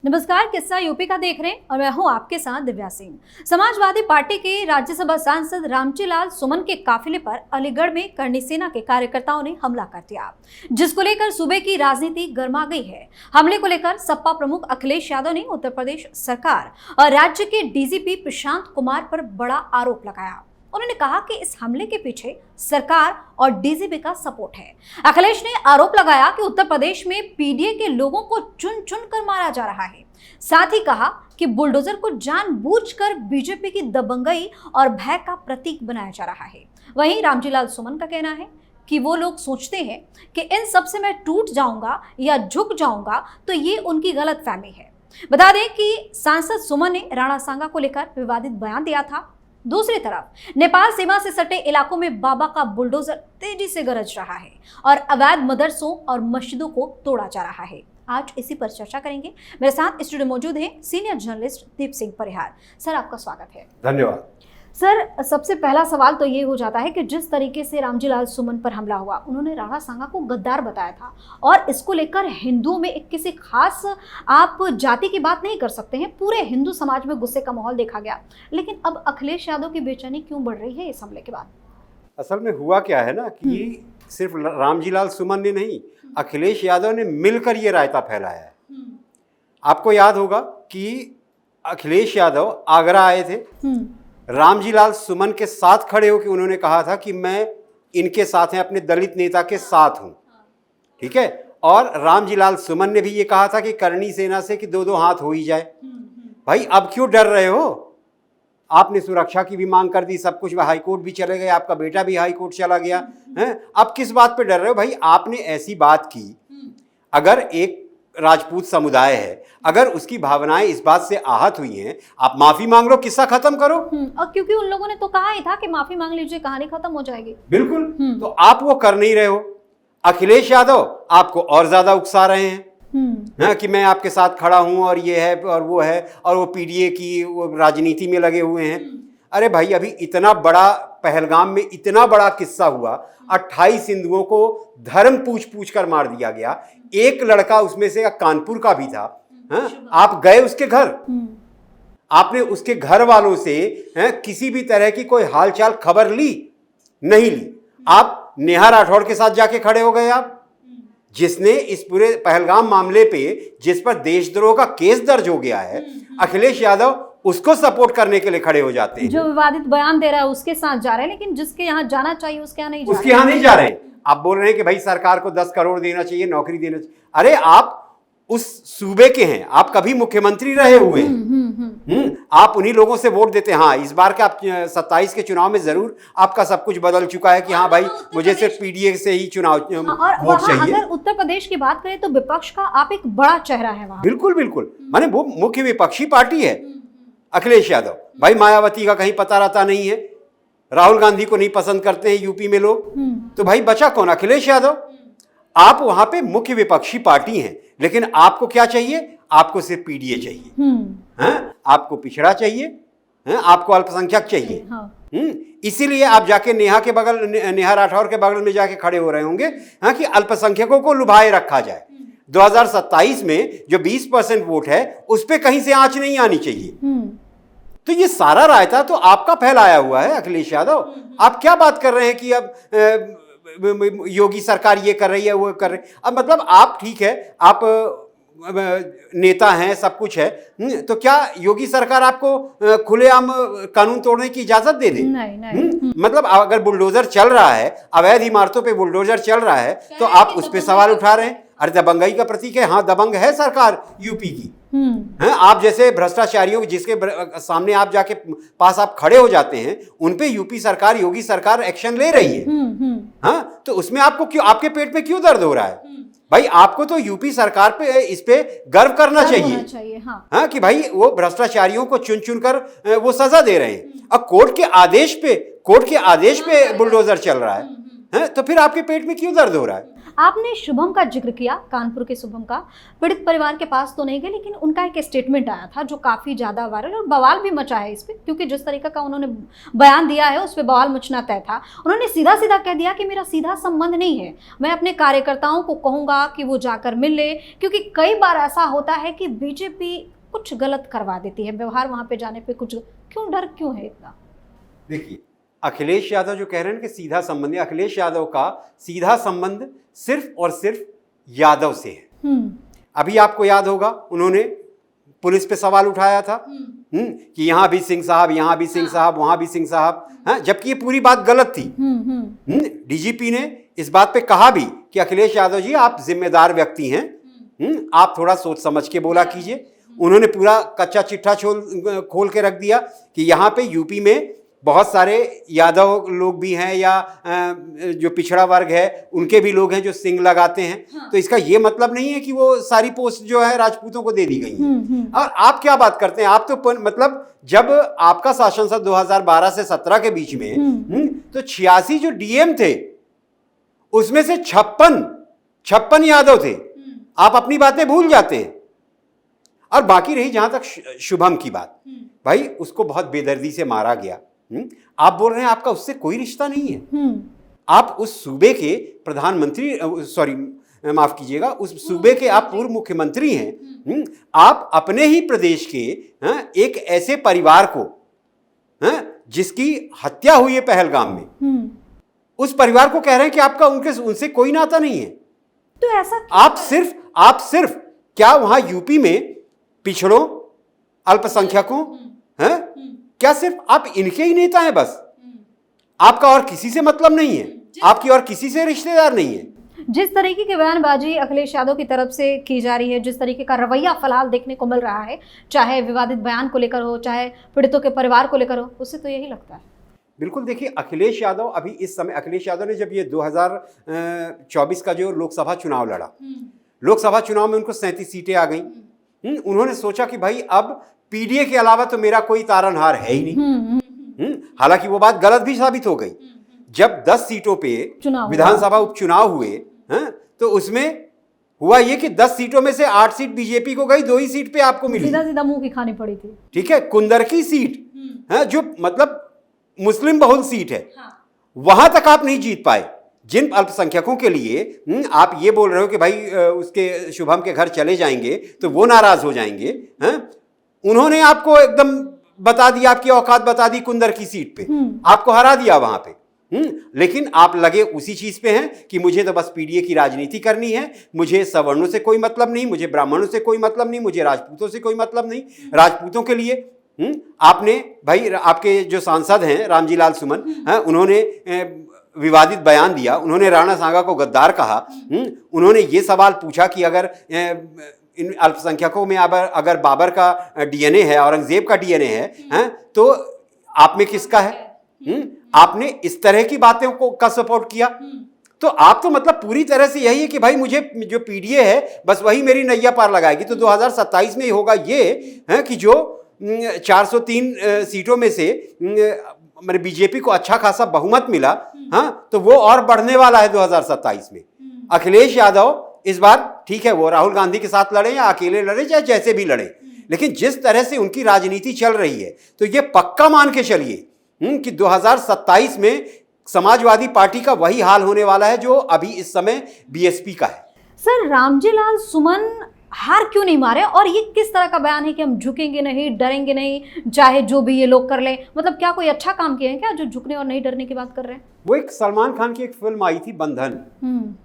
नमस्कार, किस्सा यूपी का देख रहे हैं और मैं हूं आपके साथ दिव्या सिंह। समाजवादी पार्टी के राज्यसभा सांसद रामजी लाल सुमन के काफिले पर अलीगढ़ में करनी सेना के कार्यकर्ताओं ने हमला कर दिया, जिसको लेकर सूबे की राजनीति गर्मा गई है। हमले को लेकर सपा प्रमुख अखिलेश यादव ने उत्तर प्रदेश सरकार और राज्य के डीजीपी प्रशांत कुमार पर बड़ा आरोप लगाया। उन्होंने कहा कि इस हमले के पीछे सरकार और डीजीपी का सपोर्ट है। अखिलेश ने आरोप लगाया कि उत्तर प्रदेश में पीडीए के लोगों को चुन चुन कर मारा जा रहा है। साथ ही कहा कि बुलडोजर को जानबूझकर बीजेपी की दबंगई और भय का प्रतीक बनाया जा रहा है। वहीं रामजी लाल सुमन का कहना है कि वो लोग सोचते हैं कि इन सब से मैं टूट जाऊंगा या झुक जाऊंगा, तो ये उनकी गलतफहमी है। बता दें कि सांसद सुमन ने राणा सांगा को लेकर विवादित बयान दिया था। दूसरी तरफ नेपाल सीमा से सटे इलाकों में बाबा का बुलडोजर तेजी से गरज रहा है और अवैध मदरसों और मस्जिदों को तोड़ा जा रहा है। आज इसी पर चर्चा करेंगे। मेरे साथ स्टूडियो मौजूद हैं senior journalist Deep Singh Parihar. Sir, आपका स्वागत है। धन्यवाद। सर, सबसे पहला सवाल तो ये हो जाता है कि जिस तरीके से रामजी लाल सुमन पर हमला हुआ, उन्होंने राणा सांगा को गद्दार बताया था और इसको लेकर हिंदुओं में एक किसी खास आप जाति की बात नहीं कर सकते हैं, पूरे हिंदू समाज में गुस्से का माहौल देखा गया। लेकिन अब अखिलेश यादव की बेचैनी क्यों बढ़ रही है इस हमले के बाद? असल में हुआ क्या है ना कि सिर्फ रामजी लाल सुमन ने नहीं, अखिलेश यादव ने मिलकर ये रायता फैलाया है। आपको याद होगा कि अखिलेश यादव आगरा आए थे, रामजी लाल सुमन के साथ खड़े होकर उन्होंने कहा था कि मैं इनके साथ हैं, अपने दलित नेता के साथ हूं, ठीक है। और रामजी लाल सुमन ने भी ये कहा था कि करनी सेना से कि दो दो हाथ हो ही जाए। भाई, अब क्यों डर रहे हो? आपने सुरक्षा की भी मांग कर दी, सब कुछ, हाईकोर्ट भी चले गए, आपका बेटा भी हाईकोर्ट चला गया है। अब किस बात पे डर रहे हो? भाई, आपने ऐसी बात की, अगर एक राजपूत समुदाय है, अगर उसकी भावनाएं इस बात से आहत हुई हैं, आप माफी मांग लो, किस्सा खत्म करो। और क्योंकि उन लोगों ने तो कहा ही था कि माफी मांग लीजिए, कहानी खत्म हो जाएगी। बिल्कुल। तो आप वो कर नहीं रहे हो। अखिलेश यादव आपको और ज्यादा उकसा रहे हैं कि मैं आपके साथ खड़ा हूं और ये है और वो है, और वो पीडीए की वो राजनीति में लगे हुए हैं। अरे भाई, अभी इतना बड़ा पहलगाम में इतना बड़ा किस्सा हुआ, 28 हिंदुओं को धर्म पूछ पूछ कर मार दिया गया। एक लड़का उसमें से कानपुर का भी था। आप गए उसके घर, आपने उसके घर वालों से किसी भी तरह की कोई हालचाल खबर ली? नहीं ली। आप नेहा राठौड़ के साथ जाके खड़े हो गए, आप जिसने इस पूरे पहलगाम मामले पे, जिस पर देशद्रोह का केस दर्ज हो गया है, अखिलेश यादव उसको सपोर्ट करने के लिए खड़े हो जाते हैं। जो विवादित बयान दे रहा है उसके साथ जा रहे हैं, लेकिन जिसके यहाँ जाना चाहिए उसके यहाँ नहीं जा रहे। उसके यहाँ नहीं जा रहे। आप बोल रहे हैं कि भाई सरकार को 10 करोड़ देना चाहिए, नौकरी देना चाहिए। अरे, आप उस सूबे के हैं, आप कभी मुख्यमंत्री रहे हुए हैं, आप उन्हीं लोगों से वोट देते हैं। हाँ, इस बार के आप 27 के चुनाव में जरूर आपका सब कुछ बदल चुका है कि हाँ भाई, मुझे सिर्फ पीडीए से ही चुनाव वोट चाहिए। अगर उत्तर प्रदेश की बात करें तो विपक्ष का आप एक बड़ा चेहरा है वहां। बिल्कुल बिल्कुल, माने वो मुख्य विपक्षी पार्टी है अखिलेश यादव। भाई, मायावती का कहीं पता रहता नहीं है, राहुल गांधी को नहीं पसंद करते हैं यूपी में लोग, तो भाई बचा कौन? अखिलेश यादव। आप वहां पे मुख्य विपक्षी पार्टी हैं, लेकिन आपको क्या चाहिए? आपको सिर्फ पीडीए चाहिए, आपको पिछड़ा चाहिए, आपको अल्पसंख्यक चाहिए। इसीलिए आप जाके नेहा राठौर के बगल में जाके खड़े हो रहे होंगे कि अल्पसंख्यकों को लुभाए रखा जाए। 2027 में जो 20% वोट है, उस पे कहीं से आंच नहीं आनी चाहिए। तो ये सारा रायता तो आपका फैलाया हुआ है अखिलेश यादव। आप क्या बात कर रहे हैं कि अब योगी सरकार ये कर रही है, वो कर रही है। अब मतलब आप, ठीक है, आप नेता हैं, सब कुछ है, तो क्या योगी सरकार आपको खुलेआम कानून तोड़ने की इजाजत दे दे? नहीं। मतलब अगर बुलडोजर चल रहा है, अवैध इमारतों पे बुलडोजर चल रहा है, तो आप उस पे सवाल उठा रहे हैं। अरे, दबंगई का प्रतीक है। हाँ, दबंग है सरकार यूपी की। आप जैसे भ्रष्टाचारियों जिसके सामने आप जाके पास आप खड़े हो जाते हैं, उनपे यूपी सरकार, योगी सरकार एक्शन ले रही है। हाँ, तो उसमें आपको क्यों, आपके पेट पे क्यों दर्द हो रहा है? भाई, आपको तो यूपी सरकार पे, इस पे गर्व करना चाहिए। हाँ, कि भाई वो भ्रष्टाचारियों को चुन चुन कर वो सजा दे रहे हैं। अब कोर्ट के आदेश पे बुलडोजर चल रहा है। हैं, तो फिर आपके पेट में क्यों दर्द हो रहा है? आपने शुभम का जिक्र किया, कानपुर के शुभम का। पीड़ित परिवार के पास तो नहीं गए, लेकिन उनका एक स्टेटमेंट आया था जो काफी ज्यादा वायरल और बवाल भी मचा है इस पे, क्योंकि जिस तरीके का उन्होंने बयान दिया है उस पर बवाल मचना तय था। उन्होंने सीधा सीधा कह दिया कि मेरा सीधा संबंध नहीं है, मैं अपने कार्यकर्ताओं को कहूंगा कि वो जाकर मिल ले, क्योंकि कई बार ऐसा होता है कि बीजेपी कुछ गलत करवा देती है, व्यवहार वहां पे जाने पे कुछ क्यों, डर क्यों है इतना? देखिए, अखिलेश यादव जो कह रहे हैं कि सीधा संबंध है, अखिलेश यादव का सीधा संबंध सिर्फ और सिर्फ यादव से है। अभी आपको याद होगा उन्होंने पुलिस पे सवाल उठाया था कि यहां भी सिंह साहब, यहां भी सिंह साहब, वहां भी सिंह साहब, जबकि ये पूरी बात गलत थी। डीजीपी ने इस बात पे कहा भी कि अखिलेश यादव जी आप जिम्मेदार व्यक्ति हैं, आप थोड़ा सोच समझ के बोला कीजिए। उन्होंने पूरा कच्चा चिट्ठा खोल के रख दिया कि यहाँ पे यूपी में बहुत सारे यादव लोग भी हैं या जो पिछड़ा वर्ग है उनके भी लोग हैं जो सिंग लगाते हैं। तो इसका ये मतलब नहीं है कि वो सारी पोस्ट जो है राजपूतों को दे दी गई है। और आप क्या बात करते हैं, आप तो मतलब जब आपका शासन था 2012 से 17 के बीच में, तो 86 जो डीएम थे उसमें से 56 यादव थे। आप अपनी बातें भूल जाते हैं। और बाकी रही जहां तक शुभम की बात, भाई उसको बहुत बेदर्दी से मारा गया। आप बोल रहे हैं आपका उससे कोई रिश्ता नहीं है। आप उस सूबे के प्रधानमंत्री, सॉरी माफ कीजिएगा, उस सूबे के आप पूर्व मुख्यमंत्री हैं। आप अपने ही प्रदेश के एक ऐसे परिवार को जिसकी हत्या हुई है पहलगाम में, उस परिवार को कह रहे हैं कि आपका उनसे कोई नाता नहीं है। तो ऐसा आप सिर्फ क्या वहां यूपी में पिछड़ों, अल्पसंख्यकों, हैं, क्या सिर्फ आप इनके ही नेता हैं बस? आपका और किसी से मतलब नहीं है, आपकी और किसी से रिश्तेदार नहीं है। जिस तरीके की बयानबाजी अखिलेश यादव की तरफ से की जा रही है, जिस तरीके का रवैया फिलहाल देखने को मिल रहा है, चाहे विवादित बयान को लेकर हो, चाहे पीड़ितों के परिवार को लेकर हो, उससे तो यही लगता है। बिल्कुल, देखिए अखिलेश यादव अभी इस समय, अखिलेश यादव ने जब ये 2024 का जो लोकसभा चुनाव लड़ा, लोकसभा चुनाव में उनको 37 सीटें आ गई। उन्होंने सोचा कि भाई अब पीडीए के अलावा तो मेरा कोई तारनहार है ही नहीं। हालांकि वो बात गलत भी साबित हो गई। जब 10 सीटों पे विधानसभा उपचुनाव हुए, तो उसमें हुआ ये कि 10 सीटों में से 8 सीट बीजेपी को गई, 2 ही सीट पे आपको मिली। सीधा सीधा मुंह की खानी पड़ी थी। ठीक है, कुंदर की सीट है जो मतलब मुस्लिम बहुल सीट है, वहां तक आप नहीं जीत पाए। जिन अल्पसंख्यकों के लिए आप ये बोल रहे हो कि भाई उसके शुभम के घर चले जाएंगे तो वो नाराज हो जाएंगे, उन्होंने आपको एकदम बता दिया, आपकी औकात बता दी कुंदर की सीट पे, आपको हरा दिया वहां पे। लेकिन आप लगे उसी चीज पे हैं कि मुझे तो बस पीडीए की राजनीति करनी है, मुझे सवर्णों से कोई मतलब नहीं, मुझे ब्राह्मणों से कोई मतलब नहीं, मुझे राजपूतों से कोई मतलब नहीं। राजपूतों के लिए आपने भाई, आपके जो सांसद हैं रामजी लाल सुमन, उन्होंने विवादित बयान दिया, उन्होंने राणा सांगा को गद्दार कहा। उन्होंने ये सवाल पूछा कि अगर इन अल्पसंख्यकों में अगर बाबर का डीएनए है, औरंगजेब का डीएनए है, तो आप में किसका है? आपने इस तरह की बातों को का सपोर्ट किया। तो आप तो मतलब पूरी तरह से यही है कि भाई मुझे जो पीडीए है बस वही मेरी नैया पार लगाएगी। तो 2027 में होगा ये है कि जो 403 सीटों में से मेरे बीजेपी को अच्छा खासा बहुमत मिला, तो वो और बढ़ने वाला है 2027 में। अखिलेश यादव इस बार ठीक है, वो राहुल गांधी के साथ लड़े या अकेले लड़े, चाहे जैसे भी लड़े, लेकिन जिस तरह से उनकी राजनीति चल रही है तो ये पक्का मान के चलिए कि 2027 में समाजवादी पार्टी का वही हाल होने वाला है जो अभी इस समय बीएसपी का है। सर, रामजी लाल सुमन हार क्यों नहीं मारे, और ये किस तरह का बयान है कि हम झुकेंगे नहीं, डरेंगे नहीं, चाहे जो भी ये लोग कर लें? मतलब क्या कोई अच्छा काम किए हैं क्या जो झुकने और नहीं डरने की बात कर रहे हैं? वो एक सलमान खान की एक फिल्म आई थी बंधन,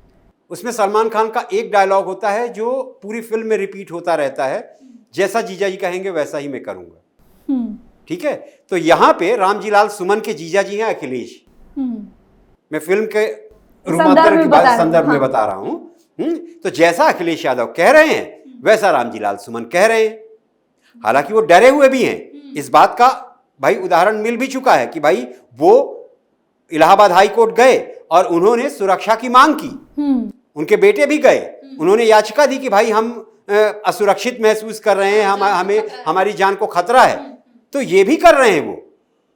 उसमें सलमान खान का एक डायलॉग होता है जो पूरी फिल्म में रिपीट होता रहता है, जैसा जीजा जी कहेंगे वैसा ही मैं करूंगा। ठीक है, तो यहां पे रामजी लाल सुमन के जीजा जी हैं अखिलेश। मैं फिल्म के रूपांतर की बात संदर्भ में बता रहा हूं। तो जैसा अखिलेश यादव कह रहे हैं वैसा रामजी लाल सुमन कह रहे हैं। हालांकि वो डरे हुए भी हैं। इस बात का भाई उदाहरण मिल भी चुका है कि भाई वो इलाहाबाद हाई कोर्ट गए और उन्होंने सुरक्षा की मांग की। उनके बेटे भी गए, उन्होंने याचिका दी कि भाई हम असुरक्षित महसूस कर रहे हैं, हमें हमारी जान को खतरा है। तो ये भी कर रहे हैं वो।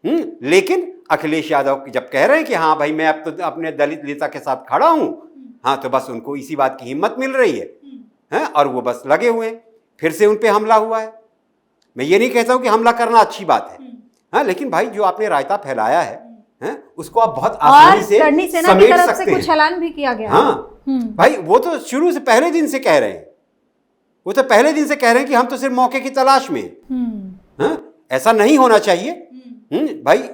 लेकिन अखिलेश यादव जब कह रहे हैं कि हाँ भाई मैं अब तो अपने दलित नेता के साथ खड़ा हूं, हाँ तो बस उनको इसी बात की हिम्मत मिल रही है और वो बस लगे हुए हैं, फिर से उन पे हमला हुआ है। मैं ये नहीं कहता हूं कि हमला करना अच्छी बात है, हाँ, लेकिन भाई जो आपने रायता फैलाया है उसको आप बहुत आसानी से समेट सकते हैं। कुछ ऐलान भी किया गया। हाँ भाई वो तो शुरू से पहले दिन से कह रहे हैं, वो तो पहले दिन से कह रहे हैं कि हम तो सिर्फ मौके की तलाश में हैं। ऐसा नहीं होना चाहिए। भाई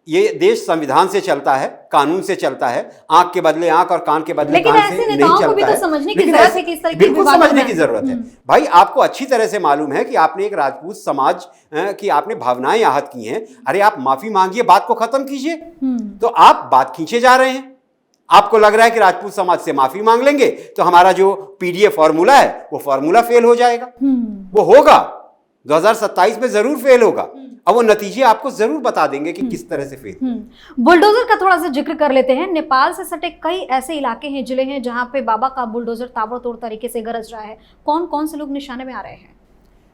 ये देश संविधान से चलता है, कानून से चलता है, आंख के बदले आंख और कान के बदले कान से नहीं चलता है। समझने की जरूरत है कि इस तरह की बिल्कुल समझने की जरूरत है। भाई आपको अच्छी तरह से मालूम है कि आपने एक राजपूत समाज की आपने भावनाएं आहत की हैं। अरे आप माफी मांगिए, बात को खत्म कीजिए। तो आप बात खींचे जा रहे हैं। आपको लग रहा है कि राजपूत समाज से माफी मांग लेंगे तो हमारा जो पीडीए फॉर्मूला है वो फॉर्मूला फेल हो जाएगा। वो होगा 2027 में जरूर फेल होगा और वो नतीजे आपको जरूर बता देंगे कि किस तरह से फेल। बुलडोजर का थोड़ा सा जिक्र कर लेते हैं। नेपाल से सटे कई ऐसे इलाके हैं, जिले हैं जहां पे बाबा का बुलडोजर ताबड़तोड़ तरीके से गरज रहा है। कौन कौन से लोग निशाने में आ रहे हैं?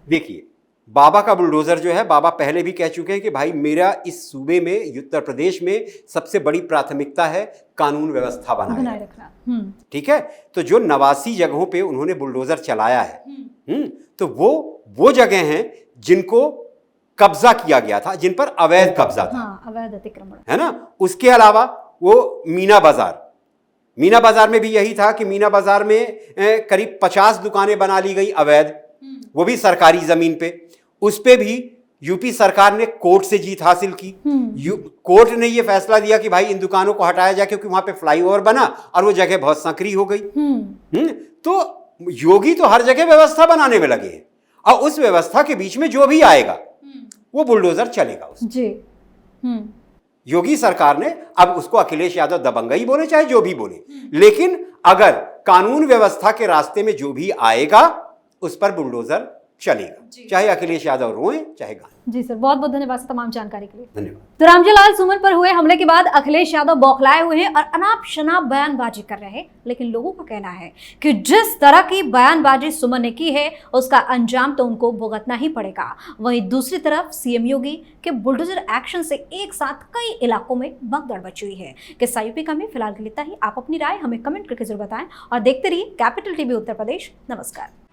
देखिए, बाबा का बुलडोजर जो है, बाबा पहले भी कह चुके हैं कि भाई मेरा इस सूबे में, उत्तर प्रदेश में सबसे बड़ी प्राथमिकता है कानून व्यवस्था बनाए रखना। ठीक है, तो जो 89 जगहों पे उन्होंने बुलडोजर चलाया है, तो वो जगह हैं जिनको कब्जा किया गया था, जिन पर अवैध कब्जा था। अवैध अतिक्रमण है ना। उसके अलावा वो मीना बाजार में भी यही था कि मीना बाजार में करीब 50 दुकानें बना ली गई अवैध, वो भी सरकारी जमीन पे। उस पे भी यूपी सरकार ने कोर्ट से जीत हासिल की। कोर्ट ने ये फैसला दिया कि भाई इन दुकानों को हटाया जाए क्योंकि वहां पे फ्लाईओवर बना और वो जगह बहुत संकरी हो गई। तो योगी तो हर जगह व्यवस्था बनाने में लगे हैं और उस व्यवस्था के बीच में जो भी आएगा वो बुलडोजर चलेगा जी। योगी सरकार ने अब उसको अखिलेश यादव दबंगई बोले चाहे जो भी बोले, लेकिन अगर कानून व्यवस्था के रास्ते में जो भी आएगा उस पर बुलडोजर चलेगा, चाहे अखिलेश यादव रोए चाहे गाएं। जी सर, बहुत बहुत धन्यवाद तमाम जानकारी के लिए। धन्यवाद। तो रामजीलाल सुमन पर हुए हमले के बाद अखिलेश यादव बौखलाए हुए हैं और अनाप शनाप बयानबाजी कर रहे हैं, लेकिन लोगों का कहना है कि जिस तरह की बयानबाजी सुमन ने की है उसका अंजाम तो उनको भुगतना ही पड़ेगा। वहीं दूसरी तरफ सीएम योगी के बुलडोजर एक्शन से एक साथ कई इलाकों में भगदड़ मची हुई है। किस्सा यूपी का में फिलहाल के लिए इतना ही। आप अपनी राय हमें कमेंट करके जरूर बताएं और देखते रहिए कैपिटल टीवी उत्तर प्रदेश। नमस्कार।